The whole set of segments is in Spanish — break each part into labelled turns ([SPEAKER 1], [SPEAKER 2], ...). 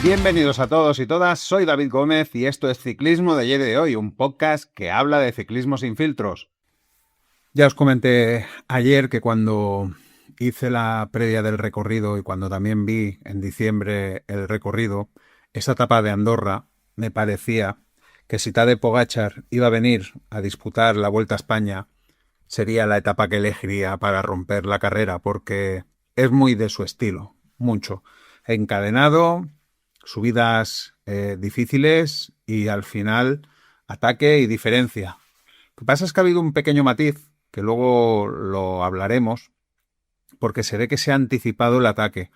[SPEAKER 1] Bienvenidos a todos y todas, soy David Gómez y esto es Ciclismo de ayer y de hoy, un podcast que habla de ciclismo sin filtros. Ya os comenté ayer que cuando hice la previa del recorrido y cuando también vi en diciembre el recorrido, esa etapa de Andorra me parecía que si Tadej Pogačar iba a venir a disputar la Vuelta a España, sería la etapa que elegiría para romper la carrera, porque es muy de su estilo, mucho. Encadenado, subidas difíciles y al final ataque y diferencia. Lo que pasa es que ha habido un pequeño matiz, que luego lo hablaremos, porque se ve que se ha anticipado el ataque.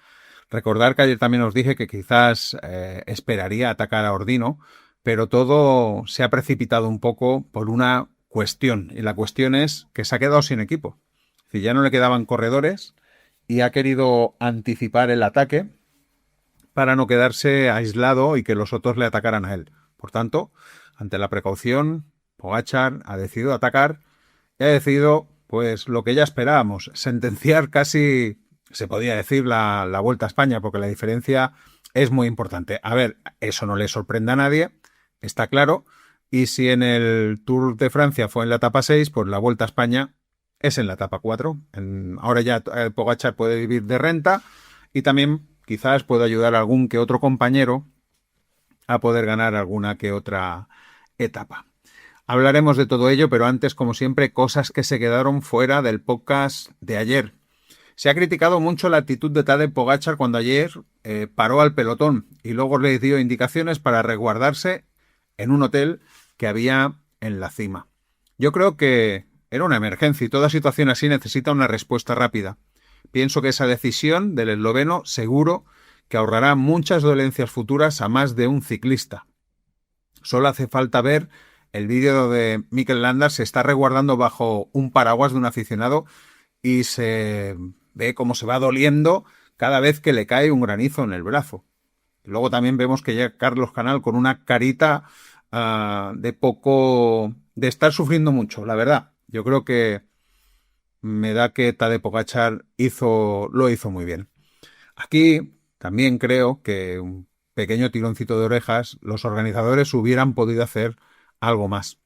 [SPEAKER 1] Recordar que ayer también os dije que quizás esperaría atacar a Ordino, pero todo se ha precipitado un poco por una cuestión, y la cuestión es que se ha quedado sin equipo. Es decir, ya no le quedaban corredores y ha querido anticipar el ataque para no quedarse aislado y que los otros le atacaran a él. Por tanto, ante la precaución, Pogačar ha decidido atacar y ha decidido, pues, lo que ya esperábamos, sentenciar casi, se podía decir, la Vuelta a España, porque la diferencia es muy importante. A ver, eso no le sorprende a nadie, está claro, y si en el Tour de Francia fue en la etapa 6, pues la Vuelta a España es en la etapa 4. Ahora ya Pogačar puede vivir de renta y también quizás pueda ayudar a algún que otro compañero a poder ganar alguna que otra etapa. Hablaremos de todo ello, pero antes, como siempre, cosas que se quedaron fuera del podcast de ayer. Se ha criticado mucho la actitud de Tadej Pogačar cuando ayer paró al pelotón y luego le dio indicaciones para resguardarse en un hotel que había en la cima. Yo creo que era una emergencia y toda situación así necesita una respuesta rápida. Pienso que esa decisión del esloveno seguro que ahorrará muchas dolencias futuras a más de un ciclista. Solo hace falta ver el vídeo de Mikel Landa, se está resguardando bajo un paraguas de un aficionado y se ve cómo se va doliendo cada vez que le cae un granizo en el brazo. Luego también vemos que llega Carlos Canal con una carita de estar sufriendo mucho, la verdad. Yo creo que me da que Tadej Pogačar lo hizo muy bien. Aquí también creo que un pequeño tironcito de orejas, los organizadores hubieran podido hacer algo más.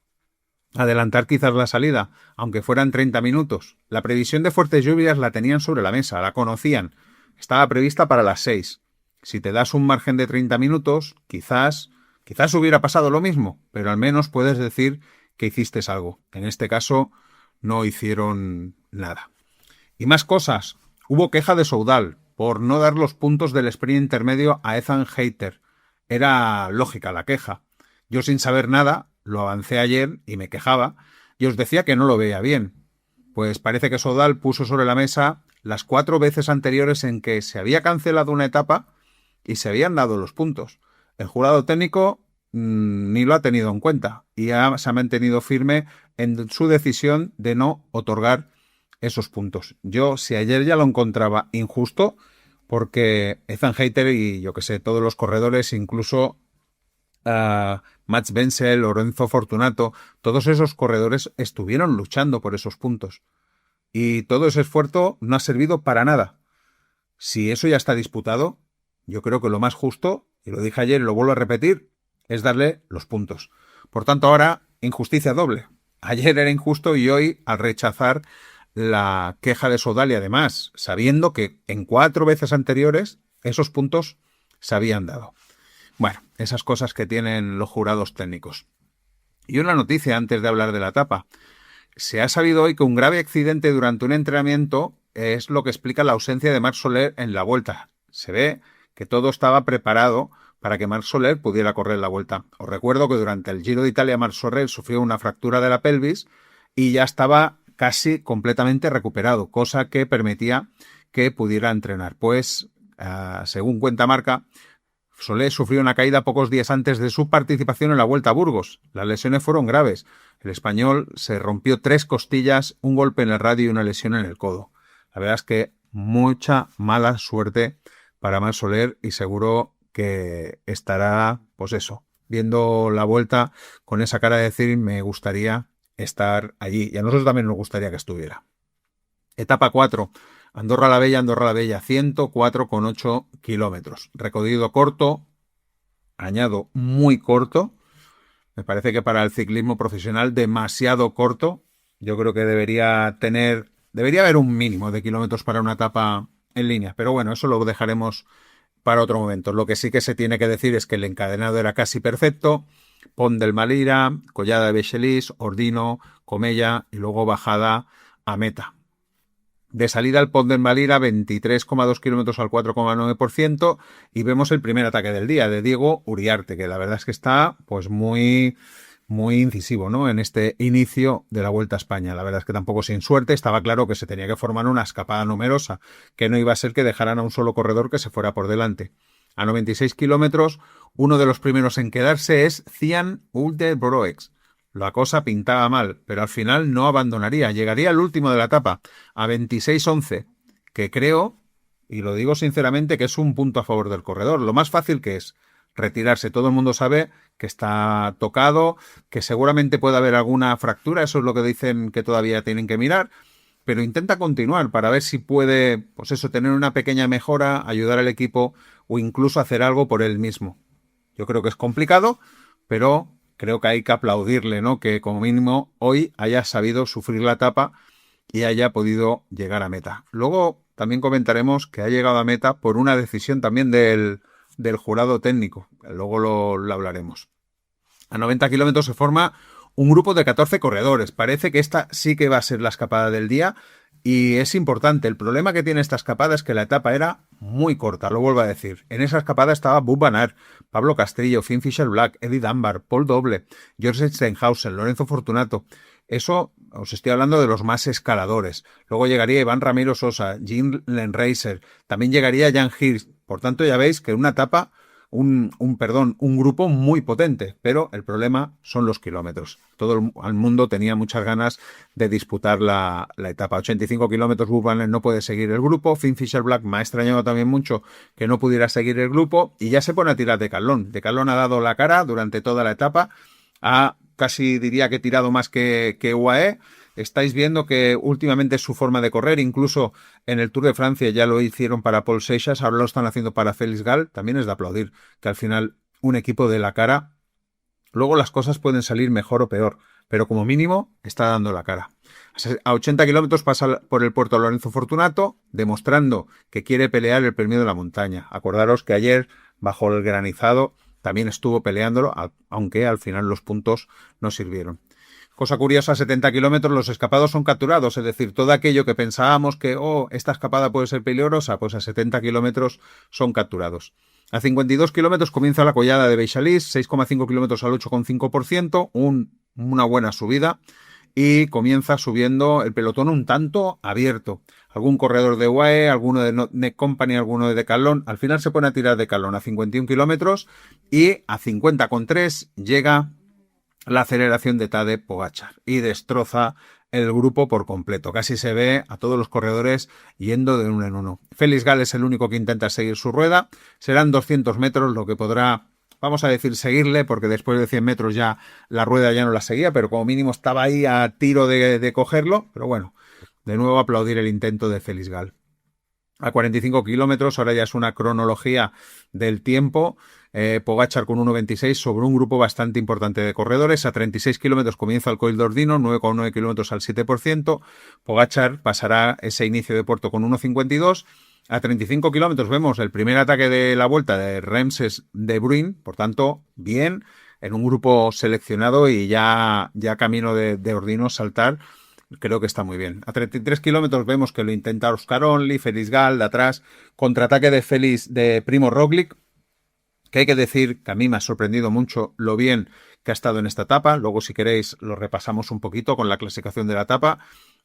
[SPEAKER 1] Adelantar quizás la salida, aunque fueran 30 minutos. La previsión de fuertes lluvias la tenían sobre la mesa, la conocían. Estaba prevista para las 6. Si te das un margen de 30 minutos, quizás hubiera pasado lo mismo, pero al menos puedes decir que hiciste algo. En este caso, no hicieron nada. Y más cosas. Hubo queja de Soudal por no dar los puntos del sprint intermedio a Ethan Hayter. Era lógica la queja. Yo, sin saber nada, lo avancé ayer y me quejaba y os decía que no lo veía bien. Pues parece que Soudal puso sobre la mesa las 4 veces anteriores en que se había cancelado una etapa y se habían dado los puntos. El jurado técnico ni lo ha tenido en cuenta y se ha mantenido firme en su decisión de no otorgar esos puntos. Yo, si ayer ya lo encontraba injusto, porque Ethan Hayter y yo que sé, todos los corredores, incluso Mats Benzel, Lorenzo Fortunato, todos esos corredores estuvieron luchando por esos puntos. Y todo ese esfuerzo no ha servido para nada. Si eso ya está disputado, yo creo que lo más justo, y lo dije ayer y lo vuelvo a repetir, es darle los puntos. Por tanto, ahora, injusticia doble. Ayer era injusto y hoy, al rechazar la queja de Soudal y además sabiendo que en 4 veces anteriores esos puntos se habían dado. Bueno, esas cosas que tienen los jurados técnicos. Y una noticia antes de hablar de la etapa. Se ha sabido hoy que un grave accidente durante un entrenamiento es lo que explica la ausencia de Marc Soler en la Vuelta. Se ve que todo estaba preparado para que Marc Soler pudiera correr la Vuelta. Os recuerdo que durante el Giro de Italia Marc Soler sufrió una fractura de la pelvis y ya estaba casi completamente recuperado, cosa que permitía que pudiera entrenar. Pues, según cuenta Marca, Soler sufrió una caída pocos días antes de su participación en la Vuelta a Burgos. Las lesiones fueron graves. El español se rompió 3 costillas, un golpe en el radio y una lesión en el codo. La verdad es que mucha mala suerte para Marc Soler y seguro que estará, pues eso, viendo la Vuelta con esa cara de decir me gustaría estar allí. Y a nosotros también nos gustaría que estuviera. Etapa 4. Andorra la Bella, 104,8 kilómetros. Recorrido corto, añado, muy corto. Me parece que para el ciclismo profesional demasiado corto. Yo creo que debería haber un mínimo de kilómetros para una etapa en línea. Pero bueno, eso lo dejaremos para otro momento. Lo que sí que se tiene que decir es que el encadenado era casi perfecto. Pont del Malira, Collada de Bexelís, Ordino, Comella y luego bajada a meta. De salida al Pont del Malira, 23,2 kilómetros al 4,9%, y vemos el primer ataque del día de Diego Uriarte, que la verdad es que está pues muy incisivo, ¿no? En este inicio de la Vuelta a España. La verdad es que tampoco sin suerte, estaba claro que se tenía que formar una escapada numerosa, que no iba a ser que dejaran a un solo corredor que se fuera por delante. A 96 kilómetros, uno de los primeros en quedarse es Cian Uldebroex. La cosa pintaba mal, pero al final no abandonaría. Llegaría al último de la etapa, a 26-11, que creo, y lo digo sinceramente, que es un punto a favor del corredor. Lo más fácil que es retirarse. Todo el mundo sabe que está tocado, que seguramente puede haber alguna fractura, eso es lo que dicen que todavía tienen que mirar, pero intenta continuar para ver si puede, pues eso, tener una pequeña mejora, ayudar al equipo o incluso hacer algo por él mismo. Yo creo que es complicado, pero creo que hay que aplaudirle, ¿no? Que como mínimo hoy haya sabido sufrir la etapa y haya podido llegar a meta. Luego también comentaremos que ha llegado a meta por una decisión también del jurado técnico. Luego lo hablaremos. A 90 kilómetros se forma un grupo de 14 corredores. Parece que esta sí que va a ser la escapada del día y es importante. El problema que tiene esta escapada es que la etapa era muy corta, lo vuelvo a decir. En esa escapada estaba Bub Van Aert, Pablo Castillo, Finn Fisher-Black, Eddie Dunbar, Paul Doble, George Stenhausen, Lorenzo Fortunato. Eso os estoy hablando de los más escaladores. Luego llegaría Iván Ramiro Sosa, Jim Lenreiser, también llegaría Jan Hirsch. Por tanto, ya veis que una etapa, un grupo muy potente, pero el problema son los kilómetros. Todo el mundo tenía muchas ganas de disputar la etapa. 85 kilómetros, Bub no puede seguir el grupo. Finn Fisher-Black me ha extrañado también mucho que no pudiera seguir el grupo y ya se pone a tirar de Decathlon. Decathlon ha dado la cara durante toda la etapa, ha casi diría que tirado más que UAE. Estáis viendo que últimamente es su forma de correr, incluso en el Tour de Francia ya lo hicieron para Paul Seixas, ahora lo están haciendo para Félix Gall. También es de aplaudir que al final un equipo de la cara, luego las cosas pueden salir mejor o peor, pero como mínimo está dando la cara. A 80 kilómetros pasa por el puerto Lorenzo Fortunato, demostrando que quiere pelear el premio de la montaña. Acordaros que ayer, bajo el granizado, también estuvo peleándolo, aunque al final los puntos no sirvieron. Cosa curiosa, a 70 kilómetros los escapados son capturados, es decir, todo aquello que pensábamos que, esta escapada puede ser peligrosa, pues a 70 kilómetros son capturados. A 52 kilómetros comienza la collada de Bexelís, 6,5 kilómetros al 8,5%, una buena subida, y comienza subiendo el pelotón un tanto abierto. Algún corredor de UAE, alguno de Neck Company, alguno de Decathlon, al final se pone a tirar Decathlon a 51 kilómetros y a 50,3 llega la aceleración de Tadej Pogačar y destroza el grupo por completo. Casi se ve a todos los corredores yendo de uno en uno. Félix Gall es el único que intenta seguir su rueda. Serán 200 metros lo que podrá, vamos a decir, seguirle, porque después de 100 metros ya la rueda ya no la seguía, pero como mínimo estaba ahí a tiro de cogerlo. Pero bueno, de nuevo aplaudir el intento de Félix Gall. A 45 kilómetros, ahora ya es una cronología del tiempo. Pogačar con 1,26 sobre un grupo bastante importante de corredores. A 36 kilómetros comienza el Coll d'Ordino, 9,9 kilómetros al 7%. Pogačar pasará ese inicio de puerto con 1,52. A 35 kilómetros vemos el primer ataque de la vuelta de Ramses de Bruin, por tanto, bien, en un grupo seleccionado y ya camino de Ordino saltar. Creo que está muy bien. A 33 kilómetros vemos que lo intenta Oscar Only, Félix Gall de atrás, contraataque de Primo Roglic, que hay que decir que a mí me ha sorprendido mucho lo bien que ha estado en esta etapa. Luego, si queréis, lo repasamos un poquito con la clasificación de la etapa.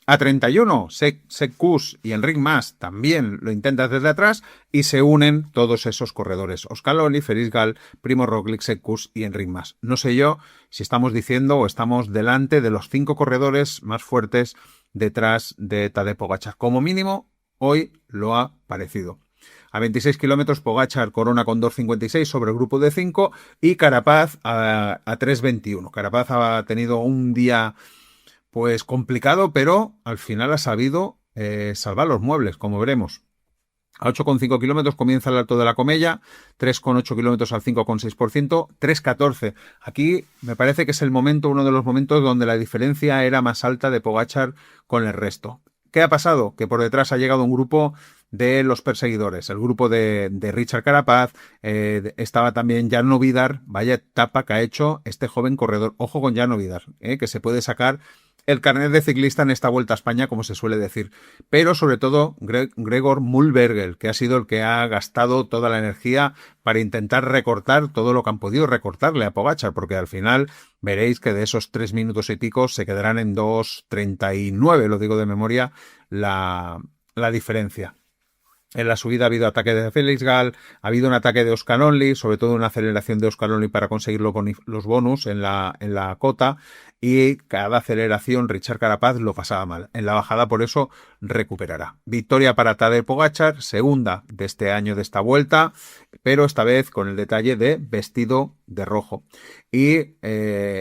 [SPEAKER 1] A 31, Sepp Kuss y Enric Mas también lo intentan desde atrás y se unen todos esos corredores. Oscar Only, Félix Gall, Primo Roglic, Sepp Kuss y Enric Mas. No sé yo si estamos diciendo o estamos delante de los 5 corredores más fuertes detrás de Tadej Pogačar. Como mínimo, hoy lo ha parecido. A 26 kilómetros, Pogačar corona con 2,56 sobre el grupo de 5 y Carapaz a 3,21. Carapaz ha tenido un día pues complicado, pero al final ha sabido salvar los muebles, como veremos. A 8,5 kilómetros comienza el Alto de la Comella, 3,8 kilómetros al 5,6%, 3,14. Aquí me parece que es el momento, uno de los momentos donde la diferencia era más alta de Pogačar con el resto. ¿Qué ha pasado? Que por detrás ha llegado un grupo de los perseguidores, el grupo de Richard Carapaz, estaba también Jan Vidar, vaya etapa que ha hecho este joven corredor. Ojo con Jan Vidar, que se puede sacar el carnet de ciclista en esta Vuelta a España, como se suele decir. Pero sobre todo Gregor Mühlberger, que ha sido el que ha gastado toda la energía para intentar recortar todo lo que han podido recortarle a Pogačar, porque al final veréis que de esos 3 minutos y pico se quedarán en 2,39, lo digo de memoria, la diferencia. En la subida ha habido ataque de Felix Gall, ha habido un ataque de Oscar Only, sobre todo una aceleración de Oscar Only para conseguir los bonus en la cota, y cada aceleración Richard Carapaz lo pasaba mal. En la bajada por eso recuperará. Victoria para Tadej Pogačar, segunda de este año de esta vuelta, pero esta vez con el detalle de vestido de rojo. Y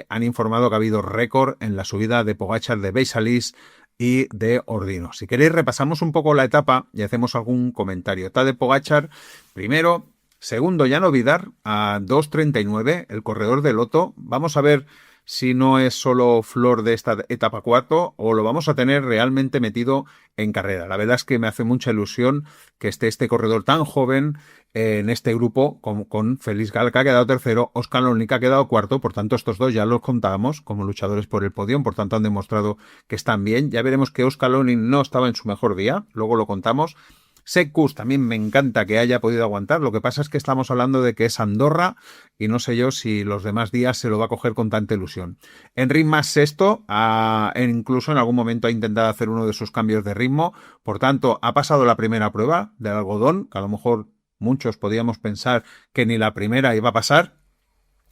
[SPEAKER 1] han informado que ha habido récord en la subida de Pogačar de Beisalis y de Ordino. Si queréis repasamos un poco la etapa y hacemos algún comentario. Tadej Pogačar, primero. Segundo, Jan Vidar a 2,39, el corredor de Lotto. Vamos a ver si no es solo flor de esta etapa 4 o lo vamos a tener realmente metido en carrera. La verdad es que me hace mucha ilusión que esté este corredor tan joven en este grupo con Felix Gall, que ha quedado tercero, Oscar Lonely, que ha quedado cuarto. Por tanto, estos dos ya los contábamos como luchadores por el podio, por tanto han demostrado que están bien. Ya veremos que Oscar Lonely no estaba en su mejor día, luego lo contamos. Sepp Kuss también me encanta que haya podido aguantar. Lo que pasa es que estamos hablando de que es Andorra y no sé yo si los demás días se lo va a coger con tanta ilusión. Enric Mas sexto, incluso en algún momento ha intentado hacer uno de sus cambios de ritmo. Por tanto, ha pasado la primera prueba del algodón, que a lo mejor muchos podíamos pensar que ni la primera iba a pasar.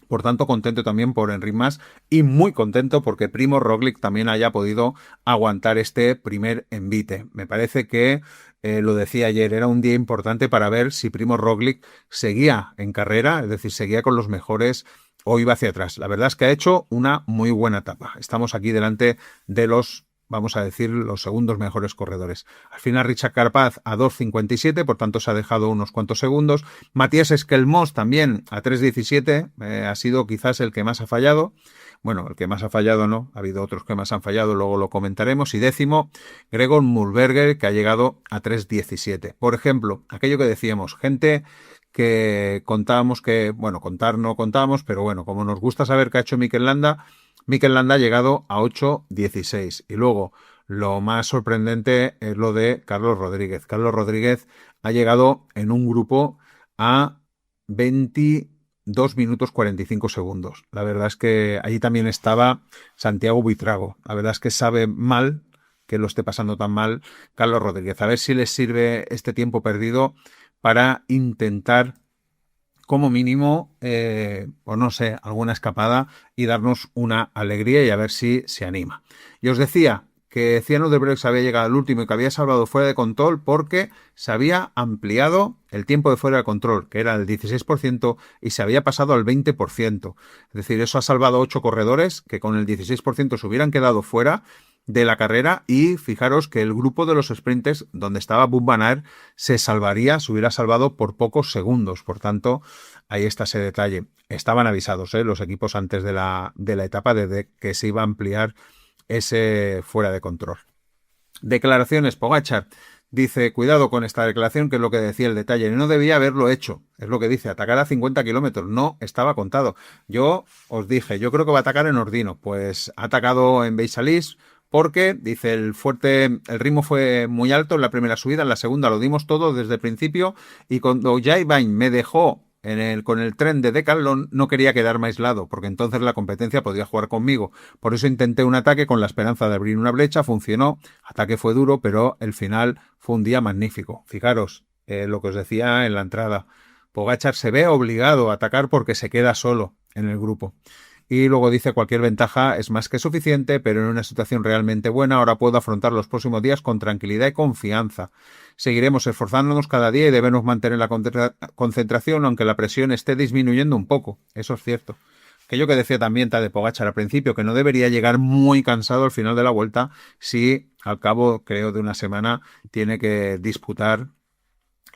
[SPEAKER 1] Por tanto, contento también por Enric Mas y muy contento porque Primož Roglič también haya podido aguantar este primer envite. Me parece que, lo decía ayer, era un día importante para ver si Primož Roglič seguía en carrera, es decir, seguía con los mejores o iba hacia atrás. La verdad es que ha hecho una muy buena etapa. Estamos aquí delante de los, vamos a decir, los segundos mejores corredores. Al final Richard Carapaz a 2,57, por tanto se ha dejado unos cuantos segundos. Matías Esquelmós también a 3,17, ha sido quizás el que más ha fallado. Bueno, el que más ha fallado no, ha habido otros que más han fallado, luego lo comentaremos. Y décimo, Gregor Mühlberger, que ha llegado a 3,17. Por ejemplo, aquello que decíamos, gente que contábamos que, bueno, contar no contábamos, pero bueno, como nos gusta saber qué ha hecho Mikel Landa ha llegado a 8,16. Y luego, lo más sorprendente es lo de Carlos Rodríguez. Carlos Rodríguez ha llegado en un grupo a 22 minutos 45 segundos. La verdad es que allí también estaba Santiago Buitrago. La verdad es que sabe mal que lo esté pasando tan mal Carlos Rodríguez. A ver si les sirve este tiempo perdido para intentar como mínimo, o no sé, alguna escapada y darnos una alegría y a ver si se anima. Y os decía que Ciano de Breux había llegado al último y que había salvado fuera de control porque se había ampliado el tiempo de fuera de control, que era el 16%, y se había pasado al 20%. Es decir, eso ha salvado 8 corredores que con el 16% se hubieran quedado fuera de la carrera, y fijaros que el grupo de los sprinters donde estaba Wout van Aert se hubiera salvado por pocos segundos. Por tanto, ahí está ese detalle. Estaban avisados los equipos antes de la etapa de que se iba a ampliar ese fuera de control. Declaraciones. Pogačar dice, cuidado con esta declaración, que es lo que decía el detalle, no debía haberlo hecho, es lo que dice, atacar a 50 kilómetros, no estaba contado. Yo os dije, yo creo que va a atacar en Ordino, pues ha atacado en Beisalis, porque, dice, el ritmo fue muy alto en la primera subida, en la segunda lo dimos todo desde el principio, y cuando Jayvine me dejó con el tren de Decathlon no quería quedarme aislado, porque entonces la competencia podía jugar conmigo. Por eso intenté un ataque con la esperanza de abrir una brecha, funcionó, ataque fue duro, pero el final fue un día magnífico. Fijaros, lo que os decía en la entrada, Pogačar se ve obligado a atacar porque se queda solo en el grupo. Y luego dice, cualquier ventaja es más que suficiente, pero en una situación realmente buena ahora puedo afrontar los próximos días con tranquilidad y confianza. Seguiremos esforzándonos cada día y debemos mantener la concentración aunque la presión esté disminuyendo un poco. Eso es cierto. Aquello que decía también Tadej Pogačar al principio, que no debería llegar muy cansado al final de la vuelta si al cabo, creo, de una semana tiene que disputar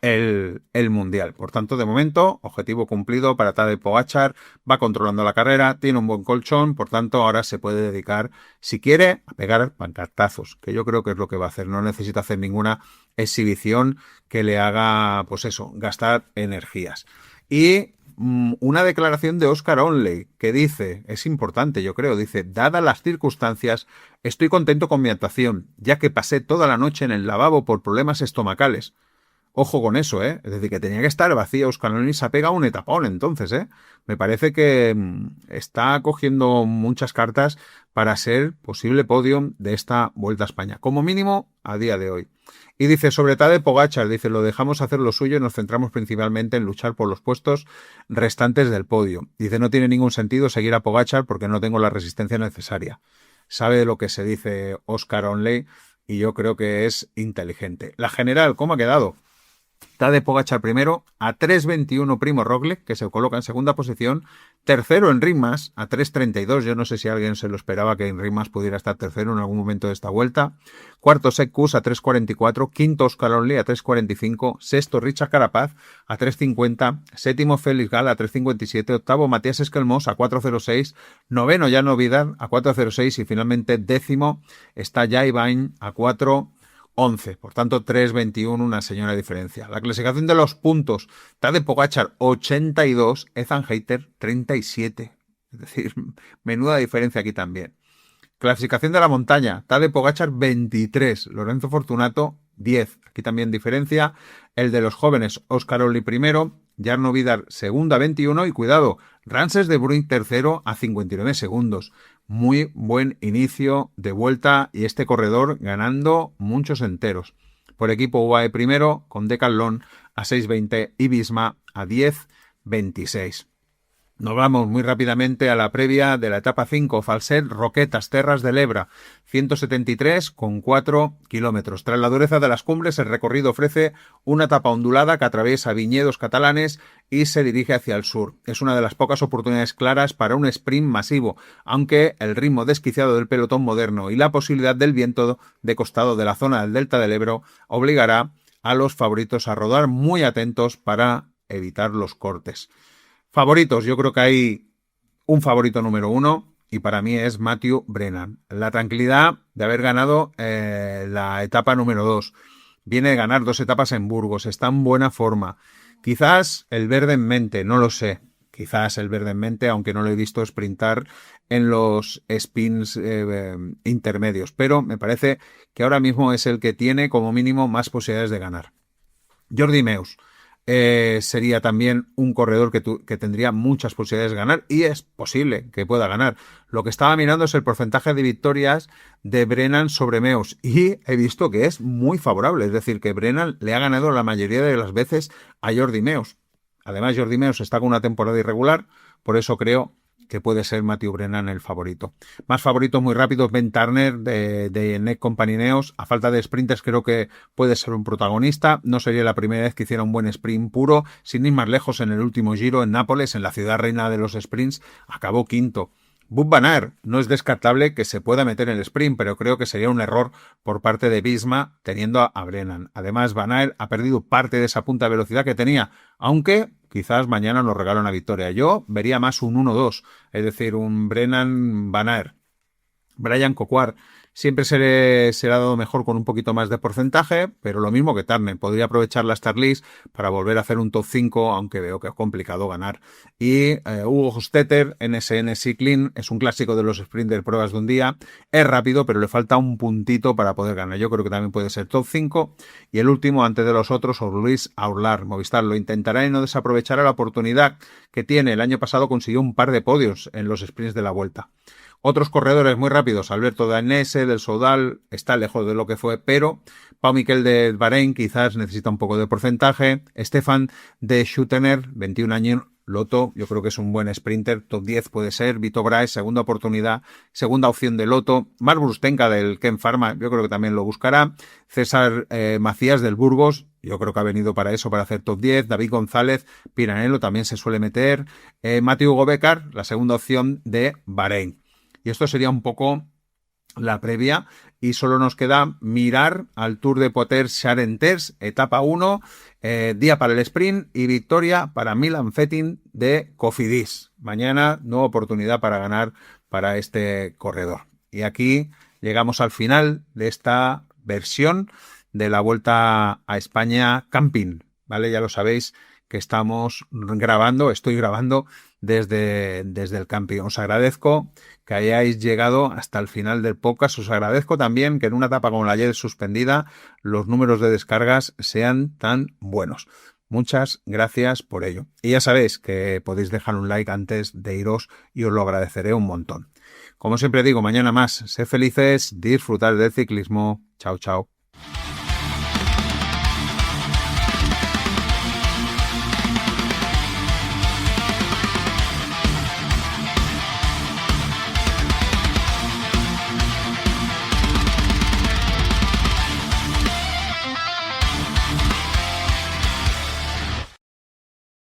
[SPEAKER 1] el Mundial. Por tanto, de momento, objetivo cumplido para Tadej Pogačar, va controlando la carrera, tiene un buen colchón, por tanto, ahora se puede dedicar, si quiere, a pegar pancartazos, que yo creo que es lo que va a hacer. No necesita hacer ninguna exhibición que le haga, pues eso, gastar energías. Y una declaración de Oscar Onley que dice, es importante yo creo, dice, dadas las circunstancias, estoy contento con mi actuación, ya que pasé toda la noche en el lavabo por problemas estomacales. Ojo con eso, ¿eh? Es decir, que tenía que estar vacía. Oscar Onley se ha pegado un etapón entonces, ¿eh? Me parece que está cogiendo muchas cartas para ser posible podio de esta Vuelta a España, como mínimo a día de hoy. Y dice, sobre Tadej Pogačar, dice, lo dejamos hacer lo suyo y nos centramos principalmente en luchar por los puestos restantes del podio. Dice, no tiene ningún sentido seguir a Pogačar porque no tengo la resistencia necesaria. Sabe de lo que se dice Oscar Onley y yo creo que es inteligente. La general, ¿cómo ha quedado? Tadej Pogačar primero, a 3.21 Primo Roglic, que se coloca en segunda posición. Tercero en Ritmas, a 3.32. Yo no sé si alguien se lo esperaba que en Ritmas pudiera estar tercero en algún momento de esta vuelta. Cuarto Sepp Kuss a 3.44. Quinto Oscar Onley a 3.45. Sexto Richard Carapaz a 3.50. Séptimo Félix Gall a 3.57. Octavo Matías Esquelmós a 4.06. Noveno Jan Vidal a 4.06. Y finalmente décimo está Jai Vine a 4.11. Por tanto, 3.21, una señora diferencia. La clasificación de los puntos. Tadej Pogačar, 82. Ethan Hayter, 37. Es decir, menuda diferencia aquí también. Clasificación de la montaña. Tadej Pogačar, 23. Lorenzo Fortunato, 10. Aquí también diferencia. El de los jóvenes, Oscar Onley primero. Jarno Vidal, segundo a 21. Y cuidado, Ramses de Bruyne, tercero a 59 segundos. Muy buen inicio de vuelta y este corredor ganando muchos enteros. Por equipo UAE primero, con Decathlon a 6.20 y Visma a 10.26. Nos vamos muy rápidamente a la previa de la etapa 5, Falset, Roquetas, Terras de l'Ebre, 173,4 kilómetros. Tras la dureza de las cumbres, el recorrido ofrece una etapa ondulada que atraviesa viñedos catalanes y se dirige hacia el sur. Es una de las pocas oportunidades claras para un sprint masivo, aunque el ritmo desquiciado del pelotón moderno y la posibilidad del viento de costado de la zona del delta del Ebro obligará a los favoritos a rodar muy atentos para evitar los cortes. Favoritos, yo creo que hay un favorito número 1 y para mí es Matthew Brennan. La tranquilidad de haber ganado la etapa número 2. Viene de ganar 2 etapas en Burgos, está en buena forma. Quizás el verde en mente, no lo sé. Quizás el verde en mente, aunque no lo he visto sprintar en los spins intermedios. Pero me parece que ahora mismo es el que tiene como mínimo más posibilidades de ganar. Jordi Meus. Sería también un corredor que tendría muchas posibilidades de ganar y es posible que pueda ganar. Lo que estaba mirando es el porcentaje de victorias de Brennan sobre Meus y he visto que es muy favorable, es decir, que Brennan le ha ganado la mayoría de las veces a Jordi Meus. Además, Jordi Meus está con una temporada irregular, por eso creo que puede ser Matthew Brennan el favorito. Más favoritos muy rápidos, Ben Turner de Neck Company Ineos. A falta de sprinters creo que puede ser un protagonista. No sería la primera vez que hiciera un buen sprint puro. Sin ir más lejos, en el último Giro en Nápoles, en la ciudad reina de los sprints, acabó quinto. Wout van Aert, no es descartable que se pueda meter en el sprint, pero creo que sería un error por parte de Visma teniendo a Brennan. Además, Van Aert ha perdido parte de esa punta de velocidad que tenía, aunque quizás mañana nos regala una victoria. Yo vería más un 1-2, es decir, un Brennan-Van Aert. Brian Coquard siempre se le ha dado mejor con un poquito más de porcentaje, pero lo mismo que Turner. Podría aprovechar la Star List para volver a hacer un top 5, aunque veo que es complicado ganar. Y Hugo Hostetter, NSN Cycling, es un clásico de los sprints de pruebas de un día. Es rápido, pero le falta un puntito para poder ganar. Yo creo que también puede ser top 5. Y el último, antes de los otros, Luis Aurlar. Movistar lo intentará y no desaprovechará la oportunidad que tiene. El año pasado consiguió un par de podios en los sprints de la Vuelta. Otros corredores muy rápidos, Alberto Danese del Soudal está lejos de lo que fue, pero Pau Miquel de Bahrein quizás necesita un poco de porcentaje. Stefan de Schuttener, 21 años, Lotto, yo creo que es un buen sprinter, top 10 puede ser. Vito Brahe, segunda oportunidad, segunda opción de Lotto. Marc Brustenka del Ken Pharma, yo creo que también lo buscará. César Macías del Burgos, yo creo que ha venido para eso, para hacer top 10. David González, Piranello también se suele meter. Mathieu Gobekar, la segunda opción de Bahrein. Y esto sería un poco la previa y solo nos queda mirar al Tour de Poitiers Charenters, etapa 1, día para el sprint y victoria para Milan Fettin de Cofidis. Mañana nueva oportunidad para ganar para este corredor. Y aquí llegamos al final de esta versión de la Vuelta a España Camping, ¿vale? Ya lo sabéis que estoy grabando desde el camping. Os agradezco que hayáis llegado hasta el final del podcast. Os agradezco también que en una etapa como la ayer suspendida los números de descargas sean tan buenos. Muchas gracias por ello. Y ya sabéis que podéis dejar un like antes de iros y os lo agradeceré un montón. Como siempre digo, mañana más. Sed felices, disfrutar del ciclismo. Chao, chao.